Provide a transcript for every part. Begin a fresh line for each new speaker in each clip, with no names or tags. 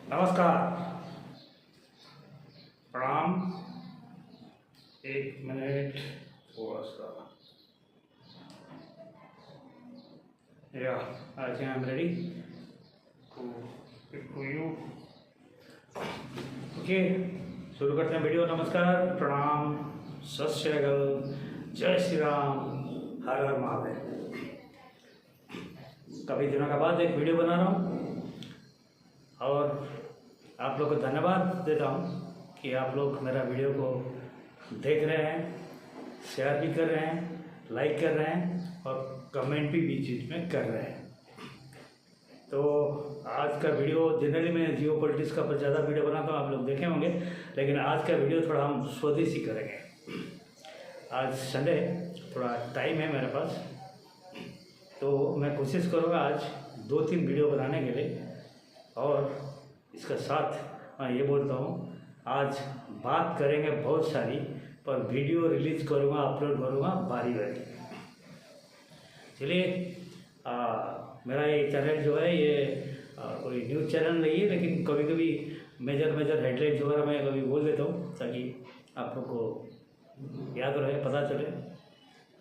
नमस्कार, प्रणाम। एक मिनट, थोड़ा सा या I think I am ready to you. Okay, शुरू करते हैं वीडियो। नमस्कार, प्रणाम, सत श्री अकाल, जय श्री राम, हर हर महादेव। काफ़ी दिनों के बाद एक वीडियो बना रहा हूँ और आप लोग को धन्यवाद देता हूँ कि आप लोग मेरा वीडियो को देख रहे हैं, शेयर भी कर रहे हैं, लाइक कर रहे हैं और कमेंट भी बीच बीच में कर रहे हैं। तो आज का वीडियो, जनरली मैं जियो पॉलिटिक्स का पर ज़्यादा वीडियो बनाता हूँ, आप लोग देखे होंगे, लेकिन आज का वीडियो थोड़ा हम स्वदेशी करेंगे। आज संडे, थोड़ा टाइम है मेरे पास, तो मैं कोशिश करूँगा आज 2-3 वीडियो बनाने के लिए। और इसका साथ मैं ये बोलता हूँ, आज बात करेंगे बहुत सारी, पर वीडियो रिलीज़ करूँगा, अपलोड करूँगा बारी बारी। चलिए, मेरा ये चैनल जो है ये कोई न्यूज़ चैनल नहीं है, लेकिन कभी कभी मेजर हेडलाइंस वगैरह मैं कभी बोल देता हूँ ताकि आप लोग को याद रहे, पता चले।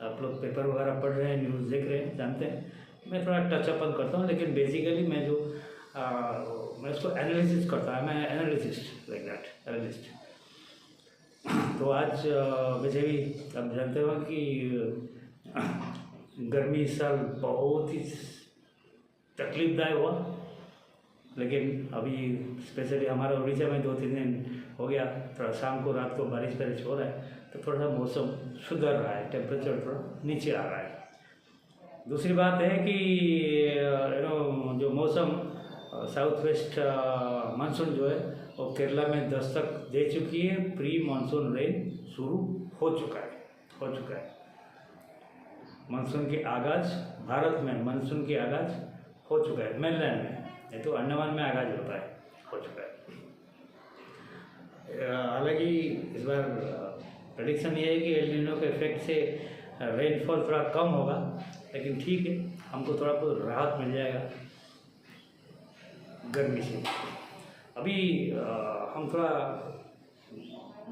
आप लोग पेपर वगैरह पढ़ रहे हैं, न्यूज़ देख रहे हैं, जानते हैं। मैं थोड़ा टचअप करता हूँ, लेकिन बेसिकली मैं जो मैं उसको एनालिसिस करता है, मैं एनालिसिस्ट लाइक दैट, एनालिस्ट। तो आज वैसे भी आप जानते हो कि गर्मी इस साल बहुत ही तकलीफदायक हुआ, लेकिन अभी स्पेशली हमारा उड़ीसा में 2-3 दिन हो गया, थोड़ा शाम को रात को बारिश हो रहा है, तो थोड़ा सा मौसम सुधर रहा है, टेम्परेचर थोड़ा नीचे आ रहा है। दूसरी बात है कि जो मौसम साउथ वेस्ट मानसून जो है वो केरला में दस्तक दे चुकी है। प्री मानसून रेन शुरू हो चुका है। मानसून के आगाज़, भारत में मानसून के आगाज़ हो चुका है, मेनलैंड में, नहीं तो अंडमान में आगाज़ होता है, हो चुका है। हालांकि इस बार प्रेडिक्शन ये है कि एल नीनो के इफेक्ट से रेनफॉल थोड़ा कम होगा, लेकिन ठीक है, हमको थोड़ा बहुत राहत मिल जाएगा गर्मी से। अभी हम थोड़ा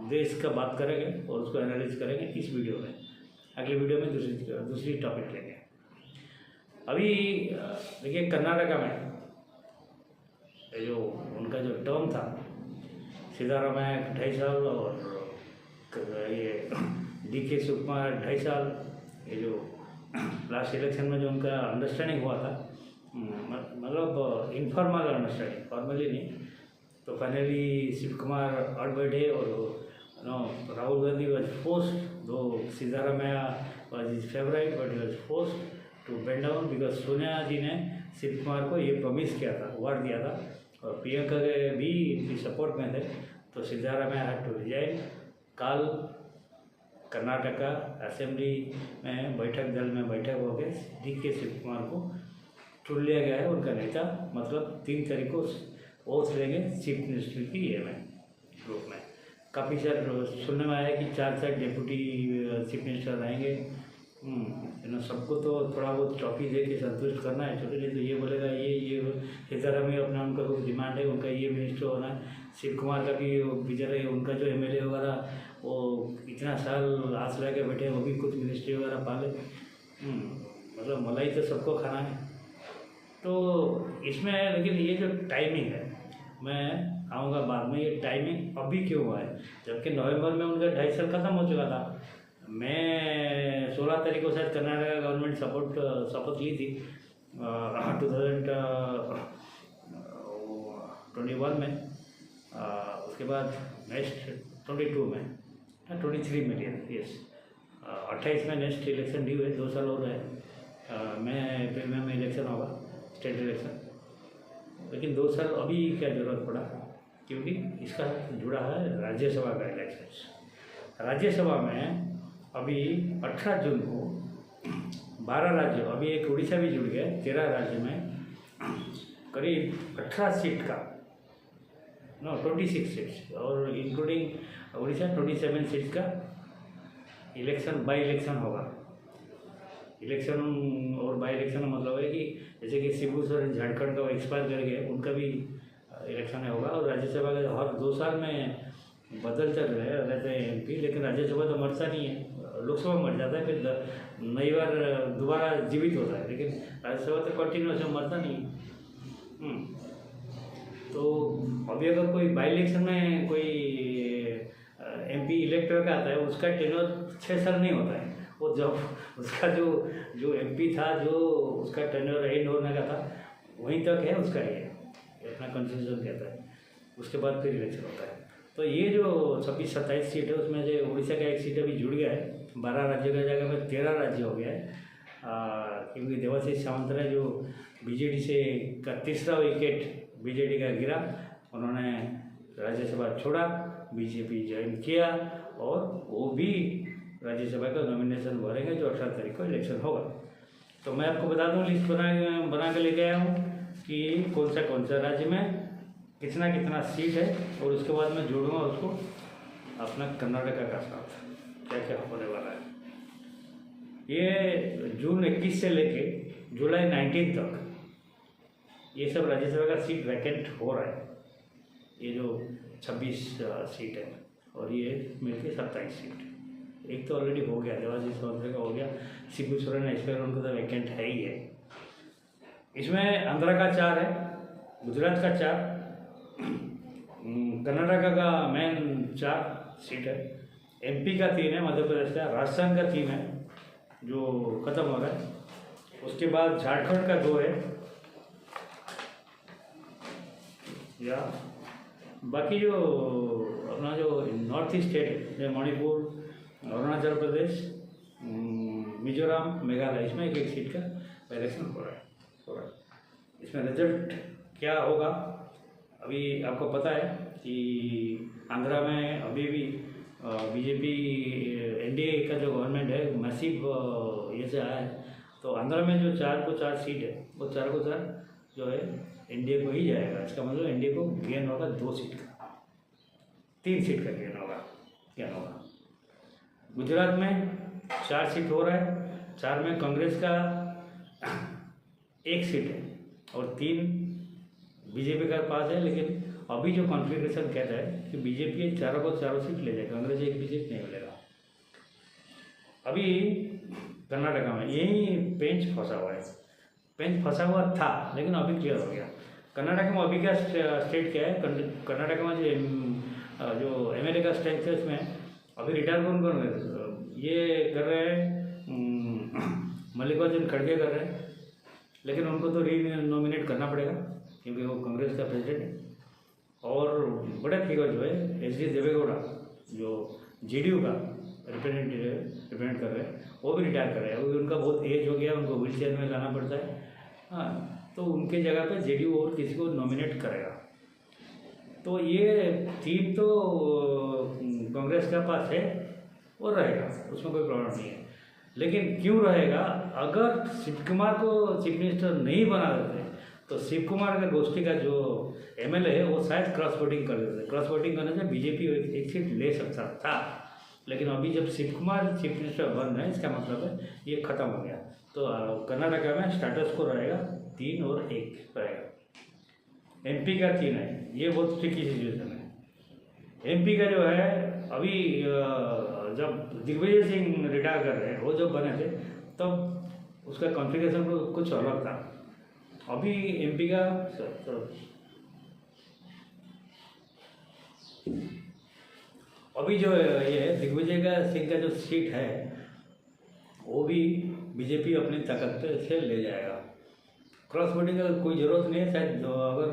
देश का बात करेंगे और उसको एनालाइज करेंगे इस वीडियो में। अगले वीडियो में दूसरी टॉपिक लेंगे। अभी देखिए, कर्नाटका में जो उनका जो टर्म था, सिद्धारामैया 2.5 साल और ये DK शिवकुमार 2.5 साल। ये जो लास्ट इलेक्शन में जो उनका अंडरस्टैंडिंग हुआ था, मतलब इनफॉर्मल अंडरस्टैंडिंग, फॉर्मली नहीं, तो फाइनली शिव कुमार अड़ बैठे और Rahul Gandhi was forced, though Siddaramaiah was his favourite but he was forced to bend down, because Sonia ji ने शिव कुमार को ये प्रॉमिस किया था, वार्ड दिया था, और प्रियंका के भी इनकी सपोर्ट में थे, तो सिद्धारामैया हैड टू रिजाइन। कल कर्नाटका असेंबली में बैठक हो गए, DK शिव कुमार को चुन लिया गया है उनका नेता, मतलब 3 तारीख को ओथ लेंगे चीफ मिनिस्टर की ये में ग्रुप में। काफ़ी सारे सुनने में आया कि 4 डिप्टी चीफ मिनिस्टर रहेंगे। सबको तो थोड़ा बहुत ट्रॉफी दे के संतुष्ट करना है, छोटे नहीं तो ये बोलेगा ये सिद्धारामैया अपना उनका कुछ डिमांड है, उनका ये मिनिस्टर होना है। शिव कुमार का भी बेचारे, उनका जो MLA वगैरह वो इतना साल आस लगा के बैठे, वो भी कुछ मिनिस्ट्री वगैरह पाले। मतलब मलाई तो सबको खाना है। तो इसमें लेकिन ये जो टाइमिंग है, मैं आऊँगा बाद में, ये टाइमिंग अभी क्यों हुआ है, जबकि नवंबर में उनका 2.5 साल खत्म हो चुका था। मैं 16 तारीख को शायद कर्नाटका गवर्नमेंट शपथ ली थी 2021 में। उसके बाद नेक्स्ट 22 में 23 में लिया, यस 28 में नेक्स्ट इलेक्शन ड्यू है, 2 साल हो रहे हैं। मैं अप्रैल में इलेक्शन होगा, स्टेट इलेक्शन, लेकिन 2 साल अभी क्या ज़रूरत पड़ा, क्योंकि इसका जुड़ा है राज्यसभा का इलेक्शन। राज्यसभा में अभी 18 जून को 12 राज्य, अभी एक उड़ीसा भी जुड़ गया, 13 राज्य में करीब 18 सीट का, 26 सीट्स, और इंक्लूडिंग उड़ीसा 27 सीट्स का इलेक्शन, बाई इलेक्शन होगा। इलेक्शन और बाई इलेक्शन का मतलब है कि जैसे कि शिबू सोरेन झारखंड का एक्सपायर कर गए, उनका भी इलेक्शन होगा और राज्यसभा का हर 2 साल में बदलते रहते हैं एमपी, लेकिन राज्यसभा तो मरता नहीं है, लोकसभा मर जाता है, फिर नई बार दोबारा जीवित होता है, लेकिन राज्यसभा तो कंटिन्यूस मरता नहीं है। तो अभी अगर कोई बाई इलेक्शन में कोई एमपी इलेक्ट होकर आता है, उसका टेन्योर 6 साल नहीं होता है, वो जब उसका जो एमपी था, जो उसका टेन्योर एंड होने का था, वहीं तक है उसका, ये अपना कॉन्स्टिट्यूशन कहता है, उसके बाद फिर इलेक्शन होता है। तो ये जो 26-27 सीट है, उसमें जो उड़ीसा का एक सीट अभी जुड़ गया है, 12 राज्यों का जगह में 13 राज्य हो गया है, क्योंकि देवाशीष सावंतराय जो बीजेडी से का तीसरा विकेट बीजेडी का गिरा, उन्होंने राज्यसभा छोड़ा, बीजेपी ज्वाइन किया और वो भी राज्यसभा का नॉमिनेशन भरेंगे, जो 18 तारीख को इलेक्शन होगा। तो मैं आपको बता दूं, लिस्ट बना के लेके आया हूँ कि कौन सा राज्य में कितना सीट है, और उसके बाद मैं जोड़ूंगा उसको अपना कर्नाटका का साथ, क्या क्या होने वाला है। ये जून 21 से लेके जुलाई 19 तक ये सब राज्यसभा का सीट वैकेंट हो रहा है, ये जो 26 सीट है, और ये मिलके 27 सीट। एक तो ऑलरेडी हो गया, देवाशीष सावंतराय का हो गया, शिबू सोरेन एस्पायर, उनको तो वैकेंट है ही है। इसमें आंध्रा का 4 है, गुजरात का 4, कर्नाटका का मेन 4 सीट है, एमपी का 3 है, मध्य प्रदेश का, राजस्थान का 3 है जो खत्म हो रहा है, उसके बाद झारखंड का 2 है, या बाकी जो अपना जो नॉर्थ ईस्ट स्टेट है, जैसे मणिपुर, अरुणाचल प्रदेश, मिजोरम, मेघालय, इसमें एक सीट का इलेक्शन हो रहा है। इसमें रिजल्ट क्या होगा अभी आपको पता है कि आंध्रा में अभी भी बीजेपी एनडीए का जो गवर्नमेंट है मैसिव ये से आया है, तो आंध्रा में जो 4 को 4 सीट है, वो 4 को 4 जो है एनडीए को ही जाएगा। इसका मतलब एनडीए को गेन होगा 2 सीट का, 3 सीट का गेन होगा। गुजरात में 4 सीट हो रहा है, 4 में कांग्रेस का 1 सीट है और 3 बीजेपी का पास है, लेकिन अभी जो कॉन्फ़िगरेशन कहता है कि बीजेपी चारों को चारों सीट ले जाएगा, कांग्रेस एक भी सीट नहीं मिलेगा। अभी कर्नाटका में यही पेंच फंसा हुआ है, पेंच फंसा हुआ था लेकिन अभी क्लियर हो गया। कर्नाटक में अभी क्या स्टेट क्या है, कर्नाटक में जो एमएलए का स्ट्रेंथ है उसमें अभी रिटायर कौन ये कर रहे हैं, मल्लिकार्जुन खड़गे कर रहे हैं, लेकिन उनको तो री-नॉमिनेट करना पड़ेगा क्योंकि वो कांग्रेस का प्रेसिडेंट है। और बड़े फिगर जो है एच डी देवेगौड़ा जो जेडीयू का रिप्रेजेंट कर रहे हैं, वो भी रिटायर कर रहे हैं, अभी उनका बहुत एज हो गया, उनको व्हील चेयर में लाना पड़ता है। हाँ, तो उनके जगह पे जेडीयू और किसी को नॉमिनेट करेगा। तो ये सीट तो कांग्रेस के पास है और रहेगा, उसमें कोई प्रॉब्लम नहीं है। लेकिन क्यों रहेगा, अगर शिव कुमार को चीफ मिनिस्टर नहीं बना देते तो शिव कुमार का गोष्ठी का जो एमएलए है वो शायद क्रॉस वोटिंग कर देते। क्रॉस वोटिंग करने से बीजेपी एक सीट ले सकता था, लेकिन अभी जब शिव कुमार चीफ मिनिस्टर बन रहे हैं, इसका मतलब है ये खत्म हो गया। तो कर्नाटका में स्टेटस को रहेगा 3 और 1 रहेगा। एमपी का 3 है, ये बहुत ट्रिकी सिचुएशन है। एमपी का जो है अभी जब दिग्विजय सिंह रिटायर कर रहे हैं, वो जब बने थे तब उसका कॉन्फ़िगरेशन कुछ अलग था। अभी एमपी का अभी जो ये दिग्विजय सिंह का जो सीट है वो भी बीजेपी अपनी ताकत से ले जाएगा। क्रॉस वोटिंग का कोई ज़रूरत नहीं है, शायद अगर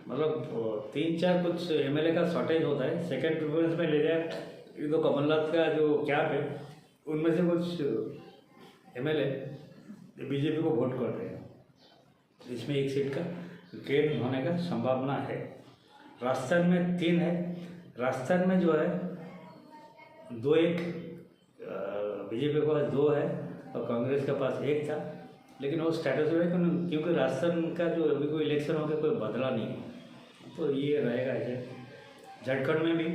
मतलब 3-4 कुछ एमएलए का शॉर्टेज होता है, सेकंड प्रेफरेंस में ले जाए। तो कमलनाथ का जो कैप है उनमें से कुछ एमएलए बीजेपी को वोट करते हैं, इसमें 1 सीट का गेन होने का संभावना है। राजस्थान में 3 है, राजस्थान में जो है 2-1 बीजेपी के पास 2 है और कांग्रेस के पास 1 था, लेकिन वो स्टेटस में क्योंकि राजस्थान का जो अभी कोई इलेक्शन हो गया कोई बदला नहीं है, तो ये रहेगा ऐसे। झारखंड में भी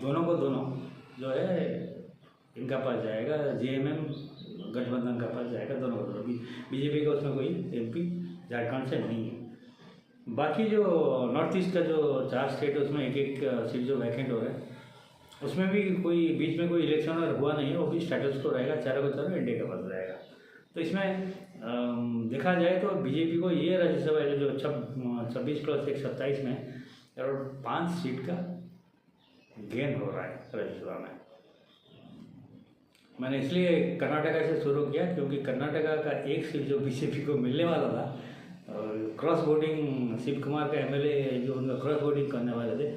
दोनों को दोनों जो है इनका पास जाएगा, जेएमएम गठबंधन का पास जाएगा, दोनों को दोनों। बीजेपी का उसमें कोई एमपी झारखंड से नहीं है। बाकी जो नॉर्थ ईस्ट का जो 4 स्टेट है उसमें एक एक सीट जो वैकेंट हो रहा है उसमें भी कोई बीच में कोई इलेक्शन और हुआ नहीं है, वो भी स्टेटस को रहेगा, चारों का चारों इंडिया के पास रहेगा। तो इसमें देखा जाए तो बीजेपी को ये राज्यसभा जो 26 + 1 27 में अराउंड 5 सीट का गेन हो रहा है राज्यसभा में। मैंने इसलिए कर्नाटका से शुरू किया क्योंकि कर्नाटका का एक सीट जो बीजेपी को मिलने वाला था, क्रॉस वोटिंग शिव कुमार का एमएलए जो उनका क्रॉस वोटिंग करने वाले थे,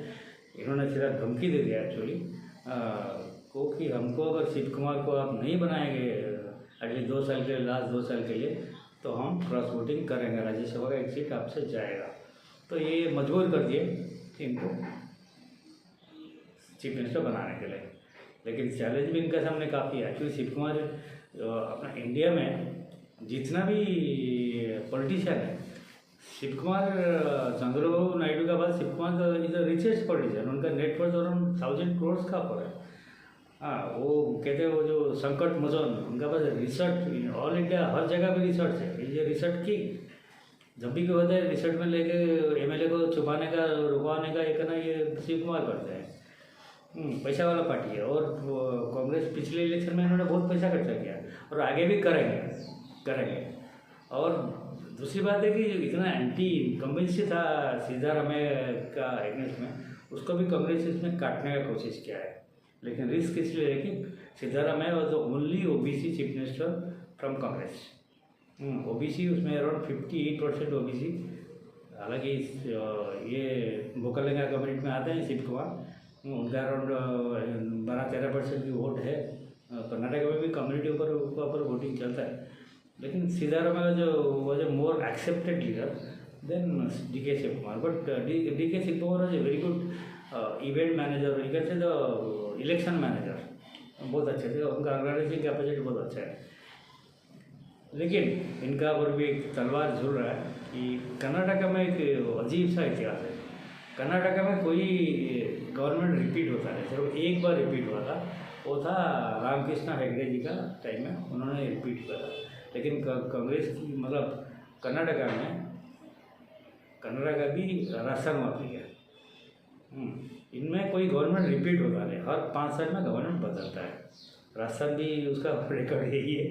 इन्होंने सीधा धमकी दे दिया एक्चुअली को कि हमको अगर शिव कुमार को आप नहीं बनाएंगे अगले 2 साल के लिए, लास्ट 2 साल के लिए, तो हम क्रॉस वोटिंग करेंगे, राज्यसभा का एक सीट आपसे जाएगा। तो ये मजबूर कर दिए इनको चीफ मिनिस्टर बनाने के लिए। लेकिन चैलेंज भी इनका सामने काफ़ी है क्योंकि शिव कुमार अपना इंडिया में जितना भी पॉलिटिशियन है, शिव कुमार चंद्रबाबू नायडू के बाद Shiv Kumar is the richest politician, उनका नेटवर्थ अराउंड 1000 करोड़ का पर है। हाँ, वो कहते हैं वो जो संकट मोचन, उनका पास रिसर्च ऑल इंडिया हर जगह पे रिसर्च है। ये रिसर्च की जब भी कोई होता है रिसर्च में लेके एमएलए को छुपाने का, रुकवाने का, ये करना, ये शिव कुमार करते हैं। पैसा वाला पार्टी है और कांग्रेस पिछले इलेक्शन में इन्होंने बहुत पैसा खर्चा किया और आगे भी करेंगे। और दूसरी बात है कि इतना एंटी इनकम्बेंसी था सीतारामैया का अगेंस्ट में, उसको भी कांग्रेस इसमें काटने का कोशिश किया है। लेकिन रिस्क इसलिए है कि Siddaramaiah was the only OBC chief minister from Congress. OBC उसमें अराउंड 58% ओबीसी, हालांकि ये बोकालिंगा कम्युनिटी में आते हैं शिव कुमार, उनका अराउंड 12-13% की वोट है। कर्नाटक में भी कम्युनिटी ऊपर वोटिंग चलता है। लेकिन सिद्धारामैया जो was a more accepted leader than DK Shiv Kumar, but DK Shiv Kumar was a very good event manager, you can say the election manager, बहुत अच्छे थे, उनका ऑर्गेनाइजिंग कैपेसिटी बहुत अच्छा है। लेकिन इनका पर भी एक तलवार झूल रहा है कि कर्नाटक में एक अजीब सा इतिहास है। कर्नाटक में कोई गवर्नमेंट रिपीट होता है, सिर्फ एक बार रिपीट हुआ था, वो था रामकृष्ण हेगड़े जी का टाइम में, उन्होंने रिपीट किया था। लेकिन कांग्रेस की मतलब कर्नाटक भी राजस्थान में है। इनमें कोई गवर्नमेंट रिपीट होता नहीं, हर 5 साल में गवर्नमेंट बदलता है। राजस्थान भी उसका रिकॉर्ड यही है।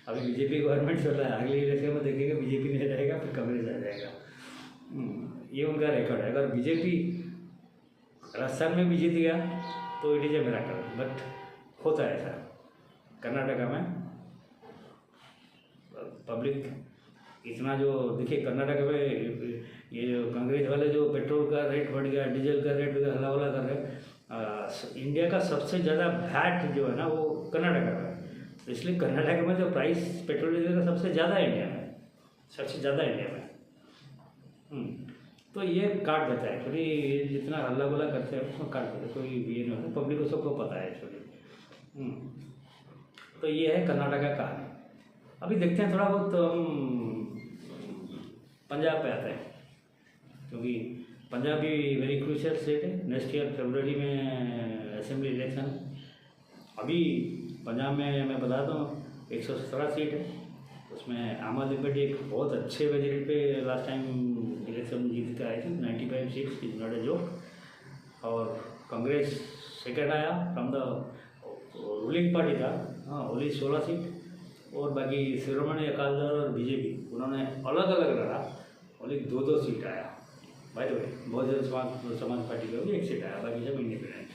अभी बीजेपी गवर्नमेंट चल रहा है, अगले इलेक्शन में देखेंगे बीजेपी नहीं रहेगा, फिर कांग्रेस आ जाएगा। ये उनका रिकॉर्ड है। अगर बीजेपी राजस्थान में भी जीत गया तो it is a miracle, but होता है ऐसा। कर्नाटक में पब्लिक इतना जो देखिए, कर्नाटक में ये जो कांग्रेस वाले जो पेट्रोल का रेट बढ़ गया, डीजल का रेट हल्ला वला कर रहे, इंडिया का सबसे ज़्यादा वैट जो है ना वो कर्नाटक का है। तो इसलिए कर्नाटक में जो प्राइस पेट्रोल डीजल का सबसे ज़्यादा है इंडिया में, सबसे ज़्यादा इंडिया में। तो ये काट देता है एक्चुअली, जितना हल्ला गुला करते हैं उसमें काट देते हैं, कोई ये नहीं होता, पब्लिक को सबको पता है एक्चुअली। तो ये है कर्नाटक का। अभी देखते हैं थोड़ा बहुत पंजाब पे आते हैं, क्योंकि पंजाब भी वेरी क्रूशियल स्टेट है। नेक्स्ट ईयर फरवरी में असेंबली इलेक्शन। अभी पंजाब में मैं बताता हूँ 117 सीट है, उसमें आम आदमी पार्टी एक बहुत अच्छे बजट पे लास्ट टाइम इलेक्शन जीत के आई थी, 95 seats, is not a joke. और कांग्रेस सेकेंड आया फ्रॉम द रूलिंग पार्टी था, हाँ, ओनली 16 सीट। और बाकी शिरोमणि अकाली दल और बीजेपी उन्होंने अलग अलग लड़ा, ओनली 2-2 सीट आया। भाई बहुजन समाज पार्टी का भी 1 सीट आया, बाकी सब इंडिपेंडेंट।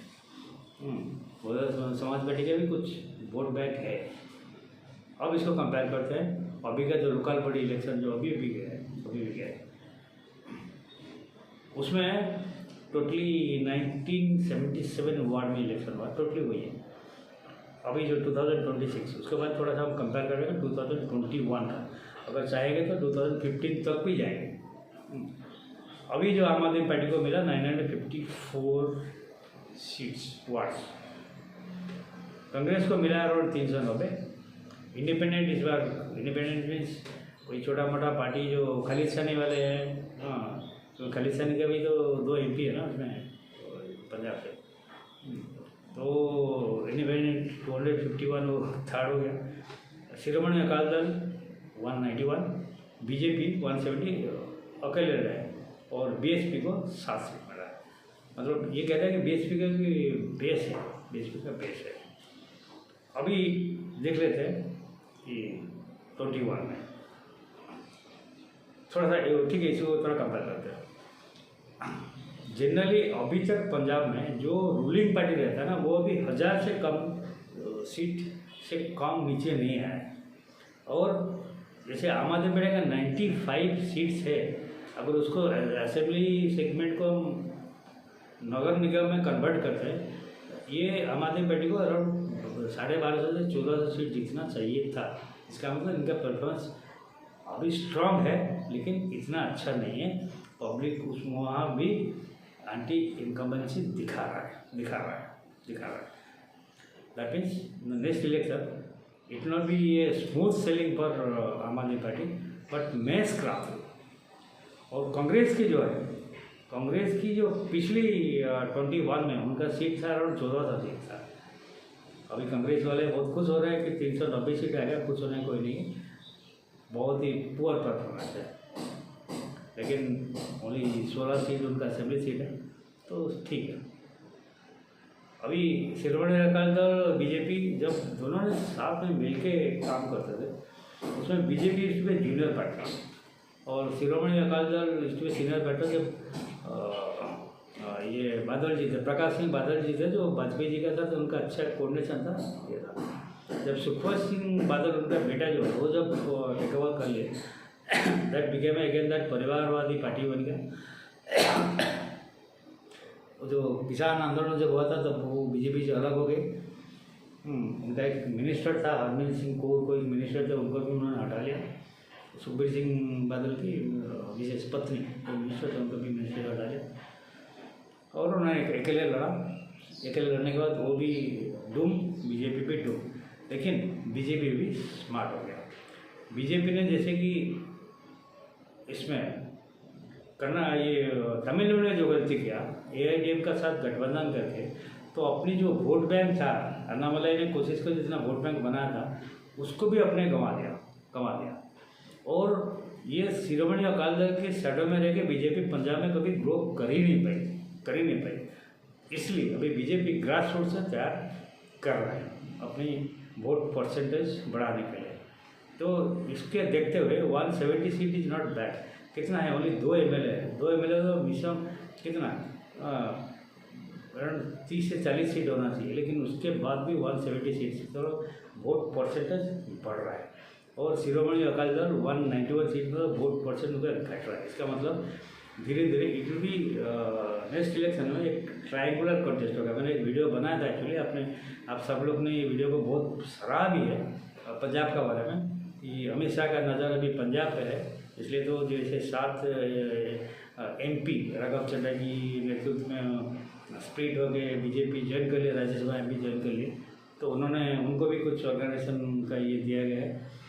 बहुजन समाज पार्टी का भी कुछ वोट बैंक है। अब इसको कंपेयर करते हैं अभी का जो लोकल बॉडी इलेक्शन जो अभी गया है, उसमें टोटली 1977 वार्ड में इलेक्शन हुआ, टोटली वही है। अभी जो 2026, उसके बाद थोड़ा सा हम कंपेयर करेंगे 2021 का, अगर चाहेंगे तो 2015 तक भी जाएंगे। अभी जो आम आदमी पार्टी को मिला 954 सीट्स वार्ड्स, कांग्रेस को मिला अराउंड 390। इंडिपेंडेंट इस बार, इंडिपेंडेंट मीन्स कोई छोटा मोटा पार्टी जो खालिस्तानी वाले हैं, हाँ, तो खालिस्तानी का भी तो 2 MP है ना उसमें पंजाब से, तो इंडिपेंडेंट 251 वो थर्ड हो गया। शिरोमणि अकाली दल 191, बीजेपी 170 अकेले रहे। और बीएसपी को 7 सीट मिला है। मतलब ये कहता है कि बीएसपी का भी बेस है, बीएसपी का बेस है। अभी देख लेते हैं कि 21 में थोड़ा सा ठीक है, इसको थोड़ा कंपेयर करते हैं। जनरली अभी तक पंजाब में जो रूलिंग पार्टी रहता है ना, वो अभी 1000 से कम सीट से कम नीचे नहीं आया है। और जैसे आम आदमी पार्टी का 95 सीट्स है, अगर उसको असेंबली सेगमेंट को नगर निगम में कन्वर्ट करते हैं, ये आम आदमी पार्टी को अराउंड 1250 से 1400 सीट जीतना चाहिए था। इसका मतलब इनका परफॉर्मेंस अभी स्ट्रांग है, लेकिन इतना अच्छा नहीं है। पब्लिक उस वहाँ भी एंटी इनकम्बेंसी दिखा रहा है। That means next election it not be a smooth selling for आम आदमी पार्टी, बट मैस क्राफ्ट। और कांग्रेस की जो पिछली 21 में उनका सीट था अराउंड 1400 सीट था। अभी कांग्रेस वाले बहुत खुश हो रहे हैं कि 390 सीट आएगा, खुश होने कोई नहीं, बहुत ही पुअर परफॉर्मेंस है। लेकिन ओनली 16 सीट उनका असेंबली सीट है, तो ठीक है। अभी शिरोमणि अकाली दल बीजेपी जब दोनों ने साथ में मिलके काम करते थे, उसमें बीजेपी इस पर जूनियर पार्टनर और शिरोमणि अकाली दल इस पर सीनियर पार्टनर। जब ये बादल जी थे, प्रकाश सिंह बादल जी थे, जो वाजपेयी जी के साथ उनका अच्छा कोऑर्डिनेशन था, ये था। जब सुखवंत सिंह बादल उनका बेटा जो है वो जब टेक ओवर कर लिए, दैट बिकेम अगेन दैट परिवारवादी पार्टी बन गया। जो किसान आंदोलन जब हुआ था तब वो बीजेपी से अलग हो गए। उनका एक मिनिस्टर था हरमीत सिंह कौर, कोई मिनिस्टर थे, उनको भी उन्होंने हटा लिया। सुखबीर सिंह बादल की विशेष पत्नी कोई मिनिस्टर थे, उनको भी मिनिस्टर हटा लिया और उन्होंने अकेले लड़ा। अकेले लड़ने के बाद वो भी डूम, बीजेपी पे डूम। लेकिन बीजेपी भी स्मार्ट हो गया। बीजेपी ने जैसे कि इसमें करना, ये तमिलनाडु ने जो गलती किया एआईडीएम का साथ गठबंधन करके, तो अपनी जो वोट बैंक था, अन्नामलाई ने कोशिश कर जितना वोट बैंक बनाया था उसको भी अपने गंवा दिया। और ये शिरोमणि अकाली दल के शैडो में रह के बीजेपी पंजाब में कभी ग्रो कर ही नहीं पाई। इसलिए अभी बीजेपी ग्रास रूट से तैयार कर रहा है अपनी वोट परसेंटेज बढ़ाने के लिए। तो इसके देखते हुए 170 सीट इज नॉट बैड। कितना है? ओनली 2 एमएलए है। 2 एमएलए तो मिनिमम कितना अराउंड 30 से 40 सीट होना चाहिए, लेकिन उसके बाद भी 170 सीट, तो वोट परसेंटेज बढ़ रहा है। और शिरोमणि अकाली दल 191 सीट पर वोट परसेंट घट रहा है। इसका मतलब धीरे धीरे it will be next election में एक ट्रायंगुलर कॉन्टेस्ट होगा। मैंने एक वीडियो बनाया था एक्चुअली, आप सब लोग ने ये वीडियो को बहुत सराहा भी है पंजाब का बारे में, कि अमित शाह का नज़र अभी पंजाब पे है। इसलिए तो जैसे 7 MP राघव चड्ढा की नेतृत्व में स्प्लिट हो गए, बीजेपी ज्वाइन कर लिया, राज्यसभा MP ज्वाइन कर लिए, तो उनको भी कुछ ऑर्गेनाइजेशन का ये दिया गया है।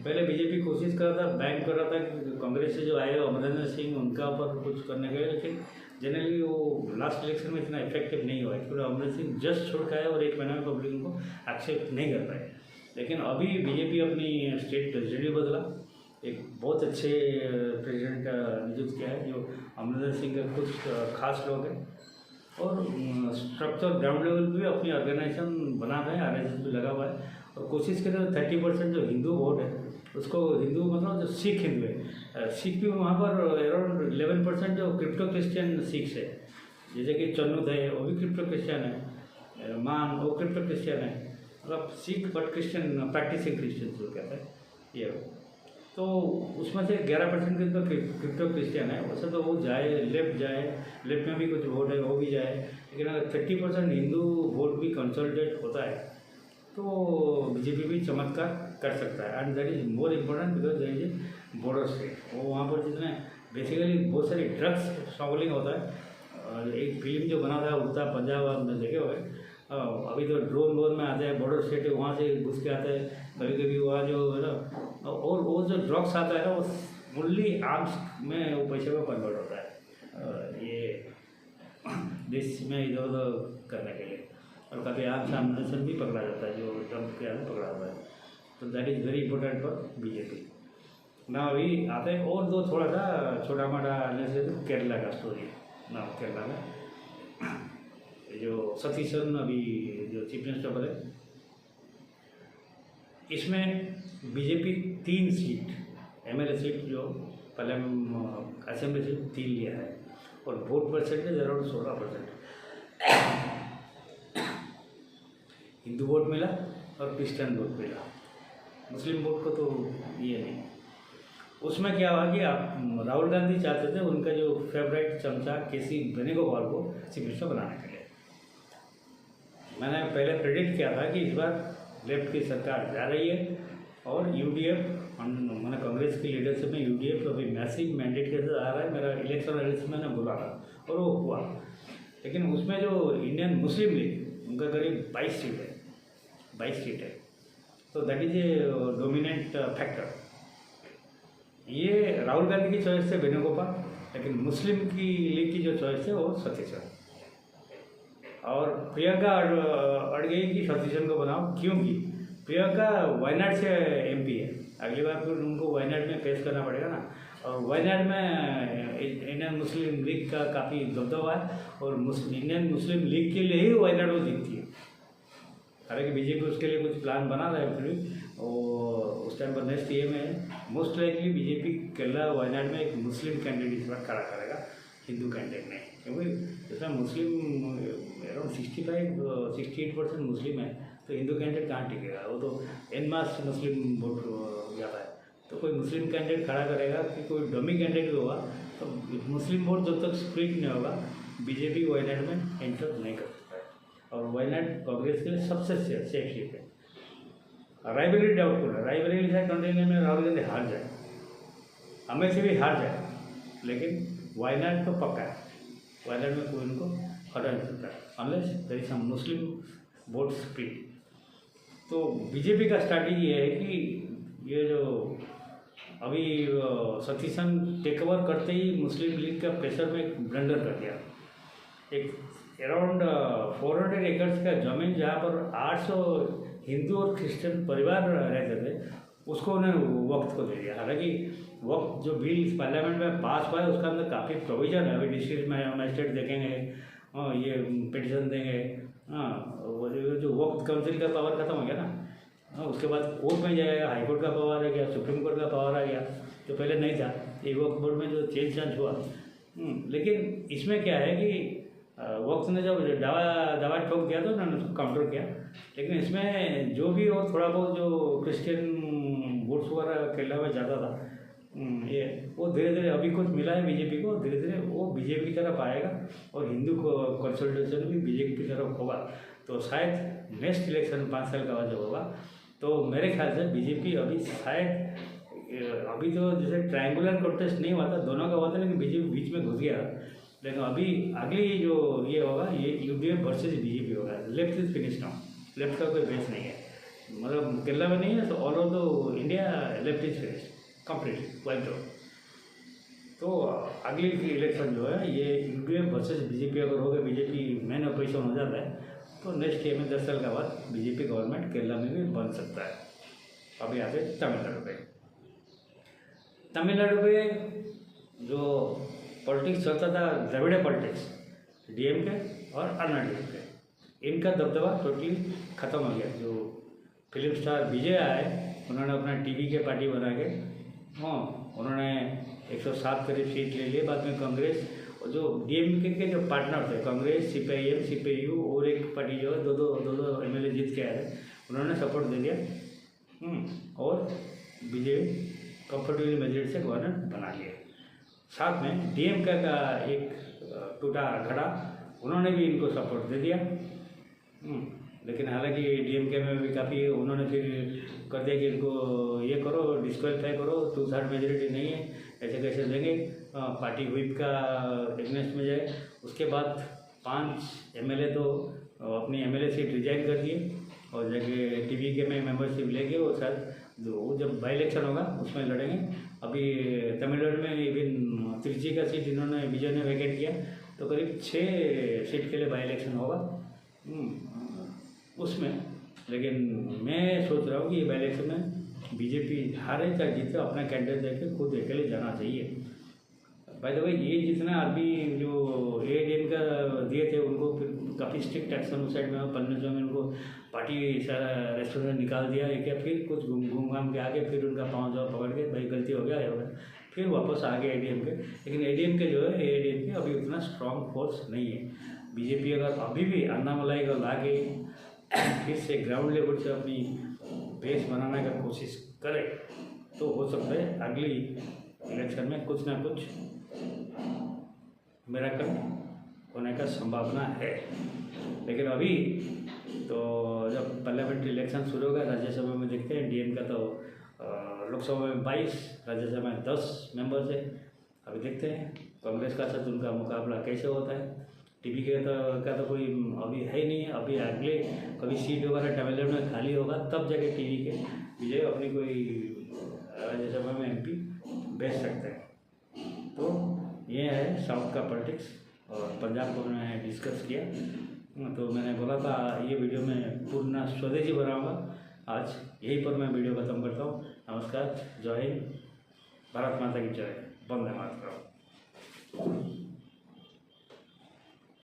पहले बीजेपी कोशिश कर रहा था, बैंक कर रहा था कि कांग्रेस से जो आए अमरिंदर सिंह उनका ऊपर कुछ करने के लिए, लेकिन जनरली वो लास्ट इलेक्शन में इतना इफेक्टिव नहीं हुआ, क्योंकि अमरिंदर सिंह जस्ट छोड़ के आए और 1 महीना में पब्लिक उनको एक्सेप्ट नहीं कर पाए। लेकिन अभी बीजेपी अपनी स्टेट प्रेसिडेंट भी बदला, एक बहुत अच्छे प्रेसिडेंट का नियुक्त किया है, जो अमरिंदर सिंह के कुछ खास लोग हैं। और स्ट्रक्चर ग्राउंड लेवल पे भी अपनी ऑर्गेनाइजेशन बना रहे हैं, RSS भी लगा हुआ है, और कोशिश करें 30% जो हिंदू वोट है उसको, हिंदू मतलब जो सिख हिंदू है, सिख भी वहाँ पर अराउंड 11% जो क्रिप्टो क्रिश्चियन सिख्स है, जैसे कि चन्नू थे वो भी क्रिप्टो क्रिश्चियन है, मान वो क्रिप्टो क्रिश्चियन है, मतलब Sikh but Christian, practising Christian जो कहते हैं ये। तो उसमें से 11% के तो क्रिप्टो क्रिश्चियन है, वैसे तो वो लेफ्ट में भी कुछ वोट है वो भी जाए, लेकिन अगर 30% हिंदू वोट भी कंसोलिडेट होता है तो बीजेपी भी चमत्कार कर सकता है। And that is more important because there is a border state, वो वहाँ पर जितने बेसिकली बहुत सारी ड्रग्स स्मगलिंग होता है। एक फिल्म जो बना था उड़ता पंजाब, आपने देखे हुए, अभी तो ड्रोन में आते हैं, बॉर्डर स्टेट है वहाँ से घुस के आते हैं, कभी वहाँ जो है ना, और वो जो ड्रग्स आता है ना वो ओनली आर्म्स में वो पैसे में कन्वर्ट होता है ये देश में इधर उधर करने के लिए, और काफ़ी आर्म्स एम्युनिशन भी पकड़ा जाता है जो ट्रम्प के यहाँ पकड़ा हुआ है। तो that is very important for BJP. ना अभी आते हैं और दो थोड़ा सा छोटा मोटा आने से तो केरला का स्टोरी ना केरला में जो सतीशन अभी जो चीफ मिनिस्टर बने, इसमें बीजेपी 3 सीट MLA सीट जो पहले असेंबली सीट 3 लिया है और vote percentage around 16%। Hindu vote मिला और क्रिश्चियन वोट मिला, मुस्लिम वोट को तो ये नहीं। उसमें क्या हुआ कि आप राहुल गांधी चाहते थे उनका जो फेवरेट चमचा KC वेणुगोपाल को चीफ मिनिस्टर बनाने के लिए। मैंने पहले प्रेडिक्ट किया था कि इस बार लेफ्ट की सरकार जा रही है और UDF, मैंने कांग्रेस की लीडरशिप में UDF अभी मैसिव मैंडेट के साथ आ रहा है। मेरा इलेक्शन रैली मैंने बोला था और वो हुआ, लेकिन उसमें जो इंडियन मुस्लिम लीग उनका करीब 22 सीट है, तो that is a dominant factor. ये राहुल गांधी की चॉइस है वेणुगोपाल, लेकिन मुस्लिम की लीग की जो चॉइस है वो सतीशन। और प्रियंका अड़ गई कि सतीशन को बनाओ, क्योंकि प्रियंका वायनाड से MP है। अगली बार फिर उनको वायनाड में फेस करना पड़ेगा ना, और वायनाड में इंडियन मुस्लिम लीग का काफ़ी दबदबा है और इंडियन मुस्लिम लीग के लिए ही वायनाड वो जीतती है। हालांकि बीजेपी उसके लिए कुछ प्लान बना रहा है फिर भी, और उस टाइम पर नेक्स्ट ये में most likely BJP Kerala Wayanad में एक मुस्लिम कैंडिडेट इस बार खड़ा करेगा, हिंदू कैंडिडेट नहीं, क्योंकि इसमें मुस्लिम अराउंड 68% मुस्लिम है, तो हिंदू कैंडिडेट कहाँ टिकेगा? वो तो एन मास मुस्लिम वोट जाता है, तो कोई मुस्लिम कैंडिडेट खड़ा करेगा कि कोई डमी कैंडिडेट भी होगा, तो मुस्लिम वोट जब तक स्प्लिट नहीं होगा बीजेपी वायनाड में एंटर नहीं कर सकता है। और वायनाड कांग्रेस के लिए सबसे सेफ सीट है। रायबरेली डाउटफुल है, रायबरेली शायद कंटेनर में राहुल गांधी हार जाए, हमें से भी हार जाए, लेकिन वायनाड तो पक्का है। वायनाड में कोई उनको हटा नहीं सकता unless there is some Muslim vote split. तो बीजेपी का स्ट्रैटेजी ये है कि ये जो अभी सतीशन टेक ओवर करते ही मुस्लिम लीग का प्रेशर में एक ब्लंडर कर दिया। एक अराउंड 400 एकड़ का जमीन जहाँ पर 800 हिंदू और क्रिश्चियन परिवार रहते थे, उसको उन्होंने वक्त को दे दिया। हालांकि वक्त जो बिल पार्लियामेंट में पास हुआ है उसका अंदर काफ़ी प्रोविजन है। अभी डिस्ट्रिक्ट मजिस्ट्रेट देखेंगे, ये पिटिशन देंगे, वो जो वक्त काउंसिल का पावर खत्म हो गया ना, उसके बाद कोर्ट में जाएगा, हाई कोर्ट का पावर आ गया, सुप्रीम कोर्ट का पावर आ गया, जो पहले नहीं था। ये वक्त बोर्ड में जो चेंज चांज हुआ, लेकिन इसमें क्या है कि वक्त ने जब दवा ठोक दिया तो उन्होंने उसको काउंटर किया, लेकिन इसमें जो भी और थोड़ा बहुत जो क्रिश्चियन वोट्स वगैरह केरला में ज़्यादा था, ये वो धीरे धीरे अभी कुछ मिला है बीजेपी को, धीरे धीरे वो बीजेपी की तरफ आएगा और हिंदू कंसोलिडेशन भी बीजेपी की तरफ होगा। तो शायद नेक्स्ट इलेक्शन 5 साल का बाद जब होगा तो मेरे ख्याल से बीजेपी अभी शायद, अभी तो जैसे ट्रायंगुलर कॉन्टेस्ट नहीं हुआ था, दोनों का हुआ था, लेकिन बीजेपी बीच में घुस गया। लेकिन अभी अगली जो ये होगा ये UDF वर्सेस बीजेपी होगा। Left is finish now, left का कोई बेस नहीं है, मतलब केरला में नहीं है, तो all over the India left is finish complete wipe out. तो अगली इलेक्शन जो है ये UDF वर्सेस बीजेपी अगर हो गया, बीजेपी मेन ऑपोजिशन हो जाता है, तो नेक्स्ट ईयर में 10 साल के बाद बीजेपी गवर्नमेंट केरला में भी बन सकता है। अभी यहाँ पे तमिलनाडु पे जो पॉलिटिक्स चलता था, द्रविड़ पॉलिटिक्स, DMK और अन्ना DMK, इनका दबदबा टोटली ख़त्म हो गया। जो फिल्म स्टार विजय आए, उन्होंने अपना TV के पार्टी बना के उन्होंने 107 करीब सीट ले लिए। बाद में कांग्रेस और जो DMK के जो पार्टनर थे, कांग्रेस, CPIM, CPU और एक पार्टी जो है दो MLA जीत के आए थे, उन्होंने सपोर्ट दे दिया और बीजेपी कंफर्टेबली मेजोरिटी से गवर्नमेंट बना लिया। साथ में DMK का एक टूटा खड़ा, उन्होंने भी इनको सपोर्ट दे दिया। लेकिन हालांकि DMK में भी काफ़ी उन्होंने फिर कर दिया कि इनको ये करो, डिस्क्वालीफाई करो, 2/3 मेजोरिटी नहीं है, ऐसे कैसे देंगे, पार्टी व्हिप का एगेंस्ट में जाए। उसके बाद 5 MLA तो अपनी MLA सीट रिजाइन कर दिए और जगह TVK में मेंबरशिप लेके वो शायद वो जब बाई इलेक्शन होगा उसमें लड़ेंगे। अभी तमिलनाडु में इवन त्रिची का सीट इन्होंने विजय ने वैकेट किया, तो करीब 6 सीट के लिए बाई इलेक्शन होगा उसमें। लेकिन मैं सोच रहा हूँ कि ये बाई इलेक्शन में बीजेपी हारे चाहे जीते अपना कैंडिडेट देके खुद अकेले जाना चाहिए। भाई तो भाई ये जितना अभी जो एडीएम का दिए थे उनको फिर काफ़ी स्ट्रिक्ट एक्शन उस साइड में पन्ने में उनको पार्टी रेस्टोरेंट निकाल दिया है क्या, फिर कुछ घूम घाम के आगे फिर उनका पाँव जाओ पकड़ के भाई गलती हो गया ये हो गया, फिर वापस आ गए एडीएम के। लेकिन एडीएम के जो है एडीएम के अभी उतना स्ट्रॉन्ग फोर्स नहीं है। बीजेपी अगर अभी भी अन्नामलाई को ला के फिर से ग्राउंड लेवल से अपनी बेस बनाने का कोशिश करे तो हो सकता है अगली इलेक्शन में कुछ ना कुछ मिरेकल होने का संभावना है। लेकिन अभी तो जब पार्लियामेंट्री इलेक्शन शुरू होगा, राज्यसभा में देखते हैं डीएम का तो लोकसभा में 22, राज्यसभा में 10 मेंबर्स है। अभी देखते हैं कांग्रेस का साथ उनका मुकाबला कैसे होता है। टीवी के तो कोई अभी है ही नहीं है। अभी अगले कभी सीट वगैरह तमिलनाडु में खाली होगा तब जाके टीवी के विजय अपनी कोई राज्यसभा में एमपी भेज सकते हैं। तो ये है साउथ का पॉलिटिक्स और पंजाब को मैंने डिस्कस किया। तो मैंने बोला था ये वीडियो में पूर्ण स्वदेशी बनाऊंगा। आज यहीं पर मैं वीडियो खत्म करता हूँ। नमस्कार, जय हिंद, भारत माता की जय, वंदे मातरम।